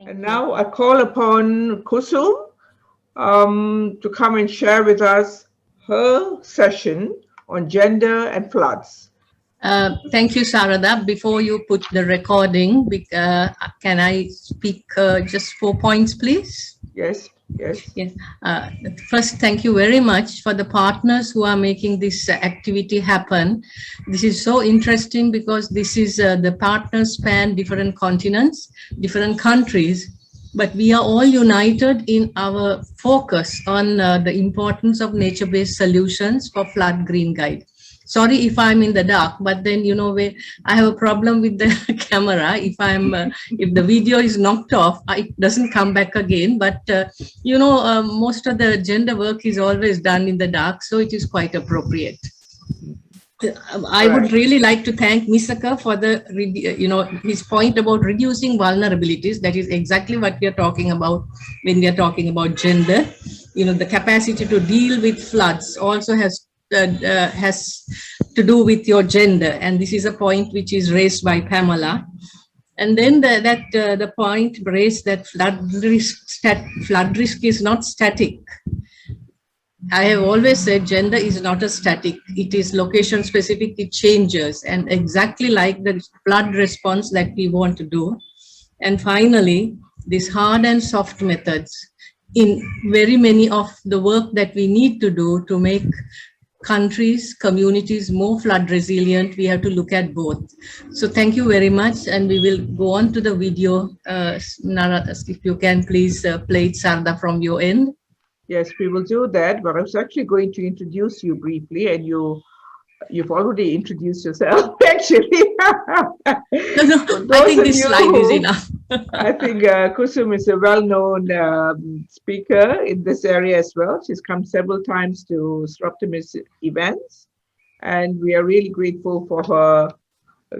Thank And you. now I call upon Kusum to come and share with us her session on gender and floods. Thank you, Sarada. Before you put the recording, can I speak just 4 points, please? Yes, yes. Yes. First, thank you very much for the partners who are making this activity happen. This is so interesting because this is the partners span different continents, different countries, but we are all united in our focus on the importance of nature-based solutions for flood green guide. Sorry if I'm in the dark, but then where I have a problem with the camera. If the video is knocked off, it doesn't come back again. But most of the gender work is always done in the dark, so it is quite appropriate. I would really like to thank Misaka for his point about reducing vulnerabilities. That is exactly what we are talking about when we are talking about gender. The capacity to deal with floods also has to do with your gender, and this is a point which is raised by Pamela. And then the point raised that flood risk is not static. I have always said gender is not a static. It is location specific. It changes, and exactly like the flood response that we want to do. And finally, these hard and soft methods in very many of the work that we need to do to make countries, communities more flood resilient, we have to look at both. So thank you very much, and we will go on to the video. Nara, if you can please play it, Sarda, from your end. Yes, we will do that, but I was actually going to introduce you briefly, and you've already introduced yourself, actually. No, I think this slide is enough. I think Kusum is a well-known speaker in this area as well. She's come several times to Sroptimus events, and we are really grateful for her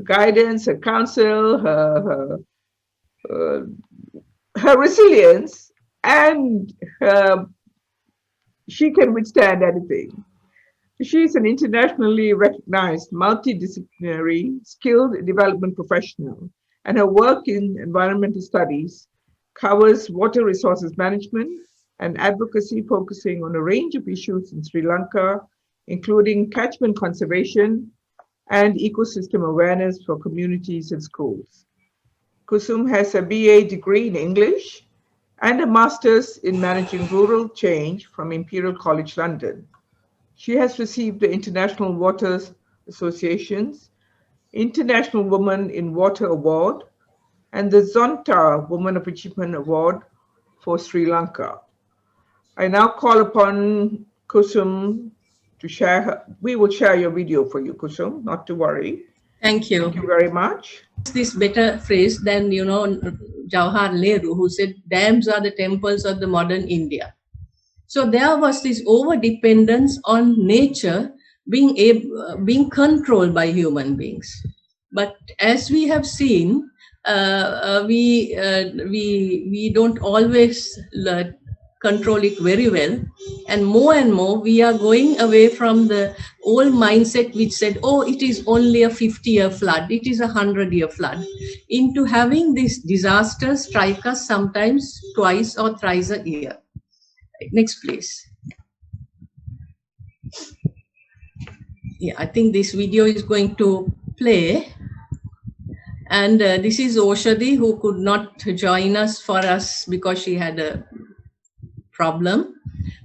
guidance, her counsel, her resilience, and she can withstand anything. She is an internationally recognized multidisciplinary skilled development professional, and her work in environmental studies covers water resources management and advocacy, focusing on a range of issues in Sri Lanka, including catchment conservation and ecosystem awareness for communities and schools. Kusum has a BA degree in English and a master's in managing rural change from Imperial College London. She has received the International Water Association's International Woman in Water Award and the Zonta Woman of Achievement Award for Sri Lanka. I now call upon Kusum to share we will share your video for you, Kusum, not to worry. Thank you. Thank you very much. This better phrase than, Jawahar Nehru, who said, dams are the temples of the modern India. So there was this over-dependence on nature being controlled by human beings. But as we have seen, we don't always control it very well, and more we are going away from the old mindset which said, oh, it is only a 50-year flood, it is a 100-year flood, into having these disasters strike us sometimes twice or thrice a year. Next, please. Yeah, I think this video is going to play. And this is Oshadi, who could not join us because she had a problem.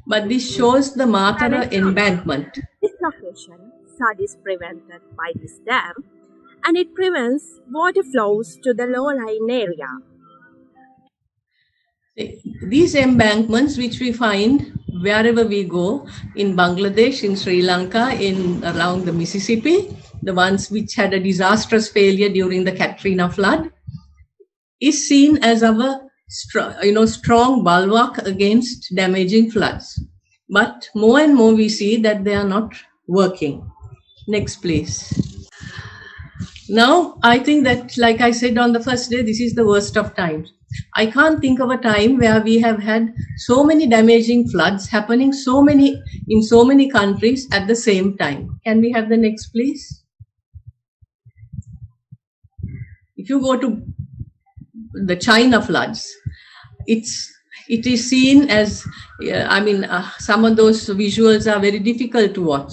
But this shows the Matara embankment. This location, flood is prevented by this dam, and it prevents water flows to the low-lying area. These embankments, which we find wherever we go, in Bangladesh, in Sri Lanka, along the Mississippi, the ones which had a disastrous failure during the Katrina flood, is seen as our strong bulwark against damaging floods. But more and more we see that they are not working. Next, please. Now, I think that, like I said on the first day, this is the worst of times. I can't think of a time where we have had so many damaging floods happening in so many countries at the same time. Can we have the next, please? If you go to the China floods, it is seen as, some of those visuals are very difficult to watch,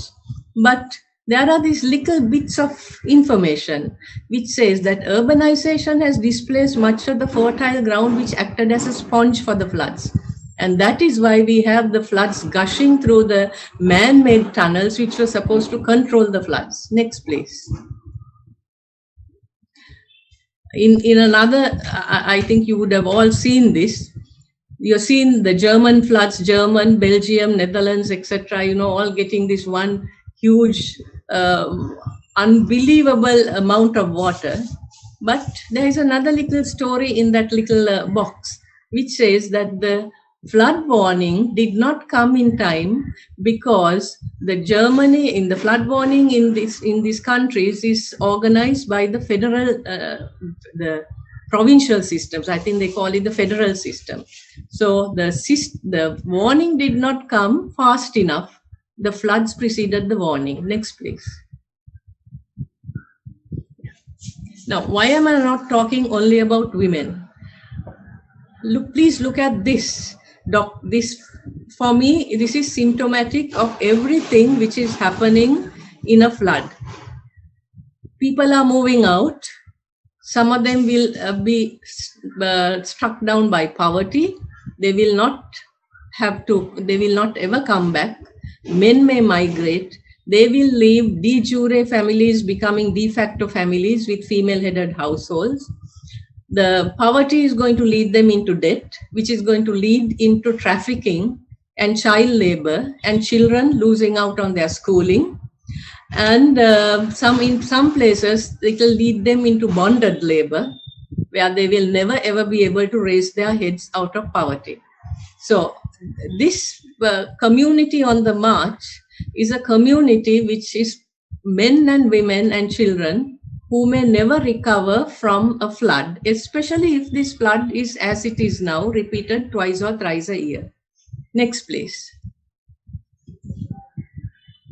but there are these little bits of information which says that urbanization has displaced much of the fertile ground which acted as a sponge for the floods. And that is why we have the floods gushing through the man-made tunnels which were supposed to control the floods. Next, please. In another, I think you would have all seen this. You've seen the German floods, German, Belgium, Netherlands, etc., all getting this one huge, unbelievable amount of water. But there is another little story in that little box, which says that the flood warning did not come in time because the flood warning in these countries is organized by the federal, the provincial systems. I think they call it the federal system. So the warning did not come fast enough. The floods preceded the warning. Next, please. Now, why am I not talking only about women? Please look at this. For me, this is symptomatic of everything which is happening in a flood. People are moving out. Some of them will be struck down by poverty. They will not ever come back. Men may migrate. They will leave de jure families becoming de facto families with female-headed households. The poverty is going to lead them into debt, which is going to lead into trafficking and child labor and children losing out on their schooling. And in some places, it will lead them into bonded labor, where they will never ever be able to raise their heads out of poverty. So this community on the march is a community which is men and women and children who may never recover from a flood, especially if this flood is as it is now, repeated twice or thrice a year. Next, please.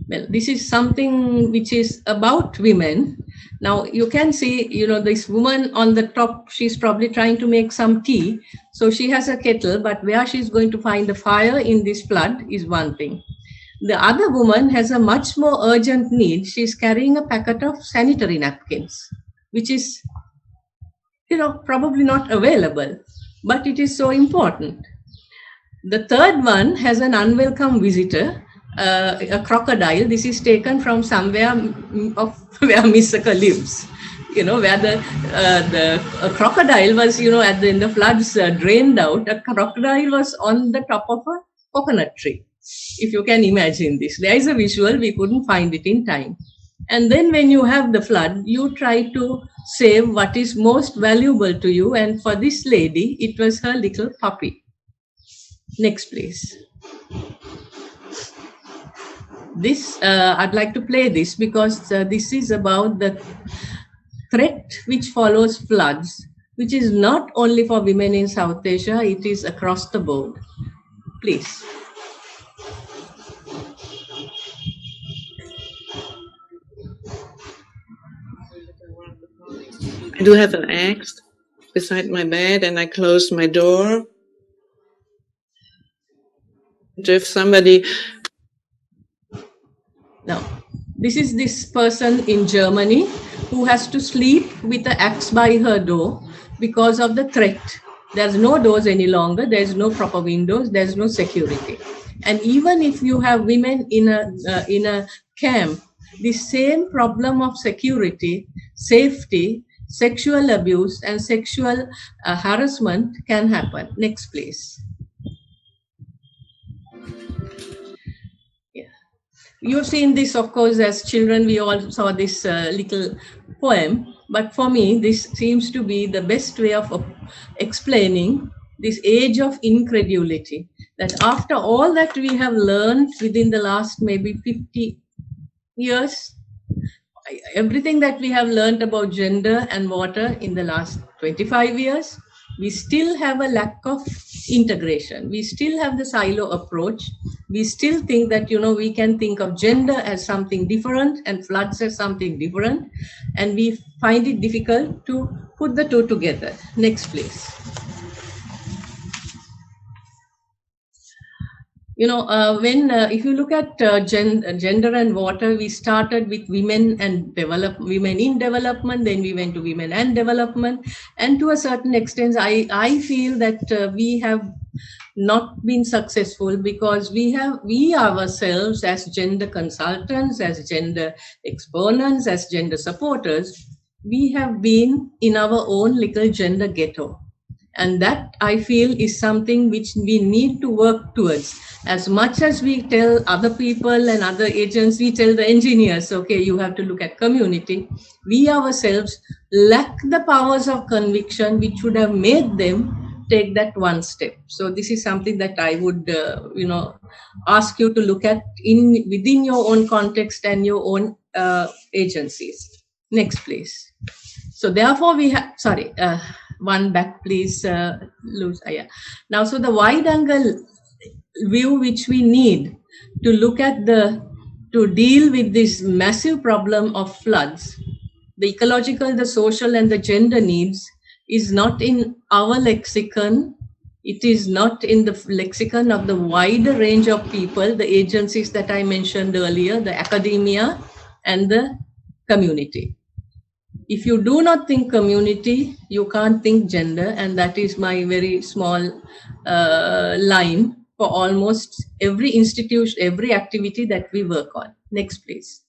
Well, this is something which is about women. Now, you can see, this woman on the top, she's probably trying to make some tea. So she has a kettle, but where she's going to find a fire in this flood is one thing. The other woman has a much more urgent need. She's carrying a packet of sanitary napkins, which is, probably not available, but it is so important. The third one has an unwelcome visitor, a crocodile. This is taken from somewhere of where Misaka lives, where the crocodile was, in the floods drained out. A crocodile was on the top of a coconut tree. If you can imagine this, there is a visual, we couldn't find it in time. And then when you have the flood, you try to save what is most valuable to you. And for this lady, it was her little puppy. Next, please. This, I'd like to play this because this is about the threat which follows floods, which is not only for women in South Asia, it is across the board. Please. I do have an axe beside my bed and I close my door. If somebody... Now, this is this person in Germany who has to sleep with the axe by her door because of the threat. There's no doors any longer. There's no proper windows. There's no security. And even if you have women in a camp, the same problem of security, safety, sexual abuse, and sexual harassment can happen. Next, please. Yeah. You've seen this, of course, as children. We all saw this little poem. But for me, this seems to be the best way of explaining this age of incredulity. That after all that we have learned within the last maybe 50 years, everything that we have learned about gender and water in the last 25 years, we still have a lack of integration. We still have the silo approach. We still think that, we can think of gender as something different and floods as something different. And we find it difficult to put the two together. Next, please. if you look at gender and water, we started with women in development, then we went to women and development, and to a certain extent, I feel that we have not been successful because we ourselves as gender consultants, as gender exponents, as gender supporters, we have been in our own little gender ghetto. And that, I feel, is something which we need to work towards. As much as we tell other people and other agents, we tell the engineers, okay, you have to look at community. We ourselves lack the powers of conviction which would have made them take that one step. So this is something that I would, ask you to look at within your own context and your own agencies. Next, please. So therefore we have, one back, please, Luz. Yeah. Now, so the wide angle view which we need to look at to deal with this massive problem of floods, the ecological, the social, and the gender needs is not in our lexicon. It is not in the lexicon of the wider range of people, the agencies that I mentioned earlier, the academia and the community. If you do not think community, you can't think gender, and that is my very small line for almost every institution, every activity that we work on. Next, please.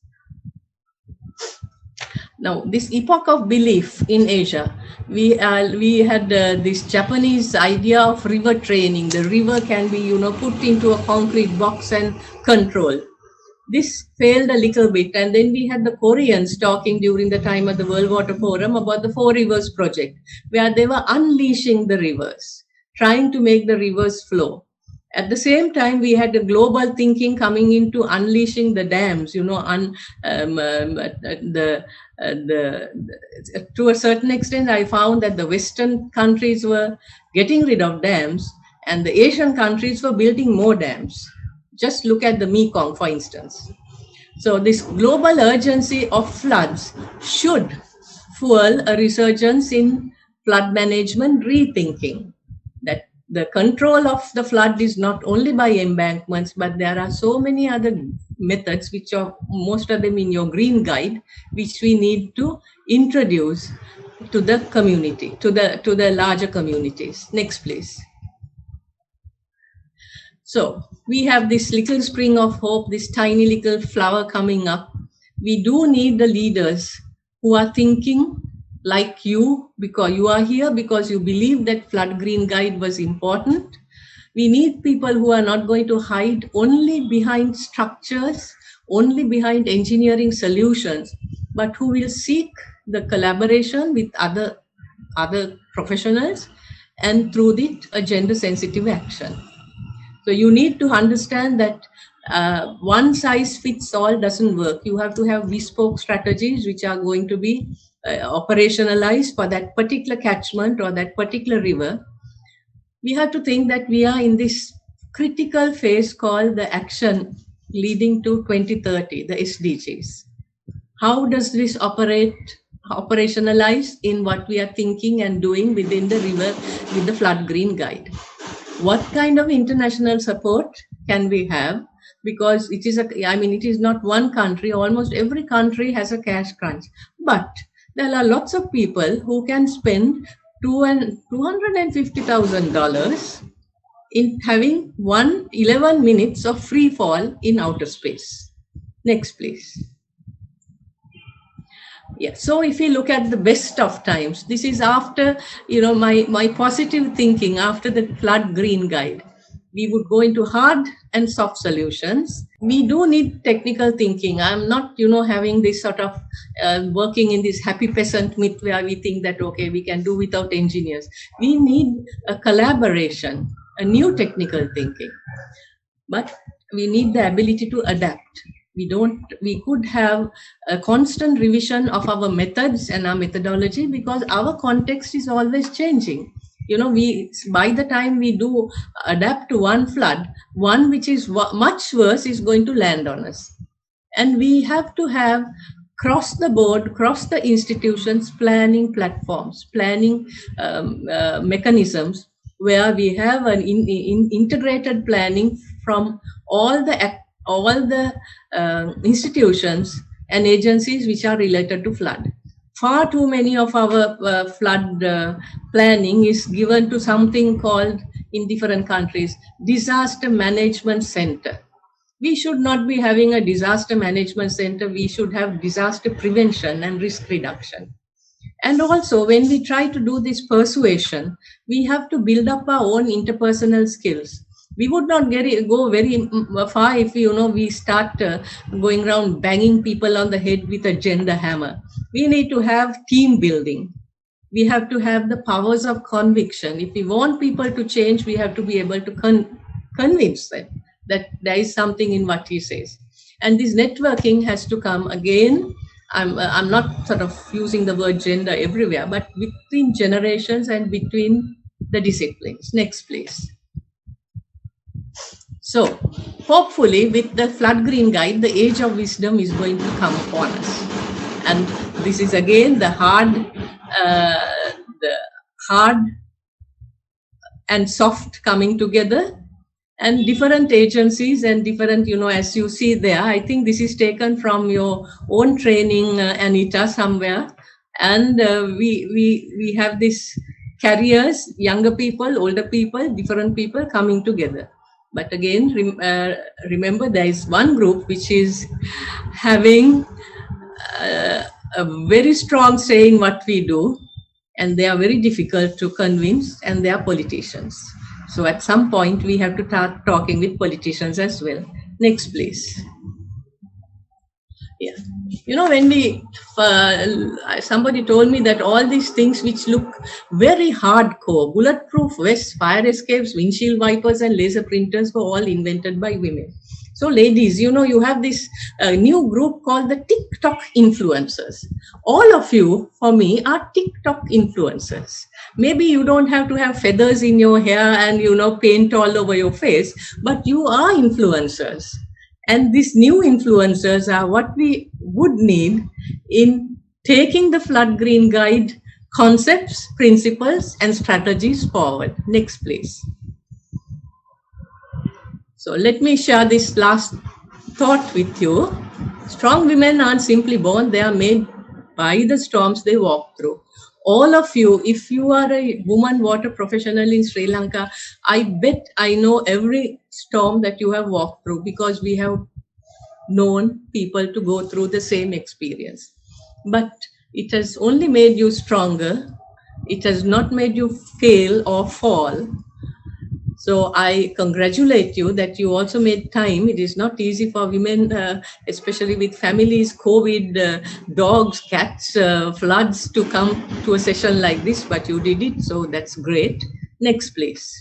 Now, this epoch of belief in Asia, we had this Japanese idea of river training. The river can be, put into a concrete box and controlled. This failed a little bit, and then we had the Koreans talking during the time of the World Water Forum about the Four Rivers Project, where they were unleashing the rivers, trying to make the rivers flow. At the same time, we had the global thinking coming into unleashing the dams, to a certain extent, I found that the Western countries were getting rid of dams and the Asian countries were building more dams. Just look at the Mekong, for instance. So this global urgency of floods should fuel a resurgence in flood management rethinking. That the control of the flood is not only by embankments, but there are so many other methods, which are most of them in your green guide, which we need to introduce to the community, to the larger communities. Next, please. So we have this little spring of hope, this tiny little flower coming up. We do need the leaders who are thinking like you, because you are here because you believe that flood green guide was important. We need people who are not going to hide only behind structures, only behind engineering solutions, but who will seek the collaboration with other professionals, and through it a gender sensitive action. So you need to understand that one size fits all doesn't work. You have to have bespoke strategies which are going to be operationalized for that particular catchment or that particular river. We have to think that we are in this critical phase called the action leading to 2030, the SDGs. How does this operationalize in what we are thinking and doing within the river with the flood green guide? What kind of international support can we have? Because it is it is not one country, almost every country has a cash crunch. But there are lots of people who can spend $250,000 in having 11 minutes of free fall in outer space. Next, please. Yeah, so if we look at the best of times, this is after, my positive thinking after the flood green guide. We would go into hard and soft solutions. We do need technical thinking. I'm not, having this sort of working in this happy peasant myth where we think that, okay, we can do without engineers. We need a collaboration, a new technical thinking, but we need the ability to adapt. We could have a constant revision of our methods and our methodology because our context is always changing. By the time we do adapt to one flood, one which is much worse is going to land on us. And we have to have cross the board, cross the institutions, planning platforms, planning mechanisms where we have an integrated planning from all the institutions and agencies which are related to flood. Far too many of our flood planning is given to something called, in different countries, disaster management center. We should not be having a disaster management center. We should have disaster prevention and risk reduction. And also, when we try to do this persuasion, we have to build up our own interpersonal skills. We would not go very far if we start going around banging people on the head with a gender hammer. We need to have team building. We have to have the powers of conviction. If we want people to change, we have to be able to convince them that there is something in what he says. And this networking has to come again. I'm not sort of using the word gender everywhere, but between generations and between the disciplines. Next, please. So hopefully with the Flood Green Guide, the age of wisdom is going to come upon us. And this is again the hard and soft coming together, and different agencies and different, as you see there, I think this is taken from your own training, Anita, somewhere. And we have this carriers, younger people, older people, different people coming together. But again, remember there is one group which is having a very strong say in what we do, and they are very difficult to convince, and they are politicians. So at some point we have to start talking with politicians as well. Next, please. Yeah. When somebody told me that all these things which look very hardcore, bulletproof vests, fire escapes, windshield wipers, and laser printers were all invented by women. So ladies, you have this new group called the TikTok influencers. All of you, for me, are TikTok influencers. Maybe you don't have to have feathers in your hair and, paint all over your face, but you are influencers. And these new influencers are what we would need in taking the Flood Green Guide concepts, principles, and strategies forward. Next, please. So let me share this last thought with you. Strong women aren't simply born, they are made by the storms they walk through. All of you, if you are a woman water professional in Sri Lanka, I bet I know every storm that you have walked through, because we have known people to go through the same experience. But it has only made you stronger. It has not made you fail or fall. So I congratulate you that you also made time. It is not easy for women, especially with families, COVID, dogs, cats, floods, to come to a session like this, but you did it, so that's great. Next, please.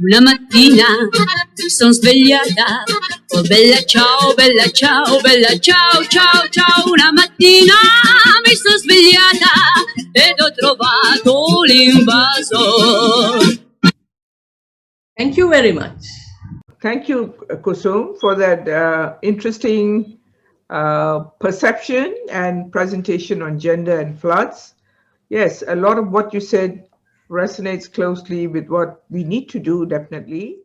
Una mattina mi sono svegliata, oh bella ciao, bella ciao, bella ciao, ciao, ciao. Una mattina mi sono svegliata ed ho trovato l'invaso. Thank you very much. Thank you, Kusum, for that interesting perception and presentation on gender and floods. Yes, a lot of what you said resonates closely with what we need to do, definitely.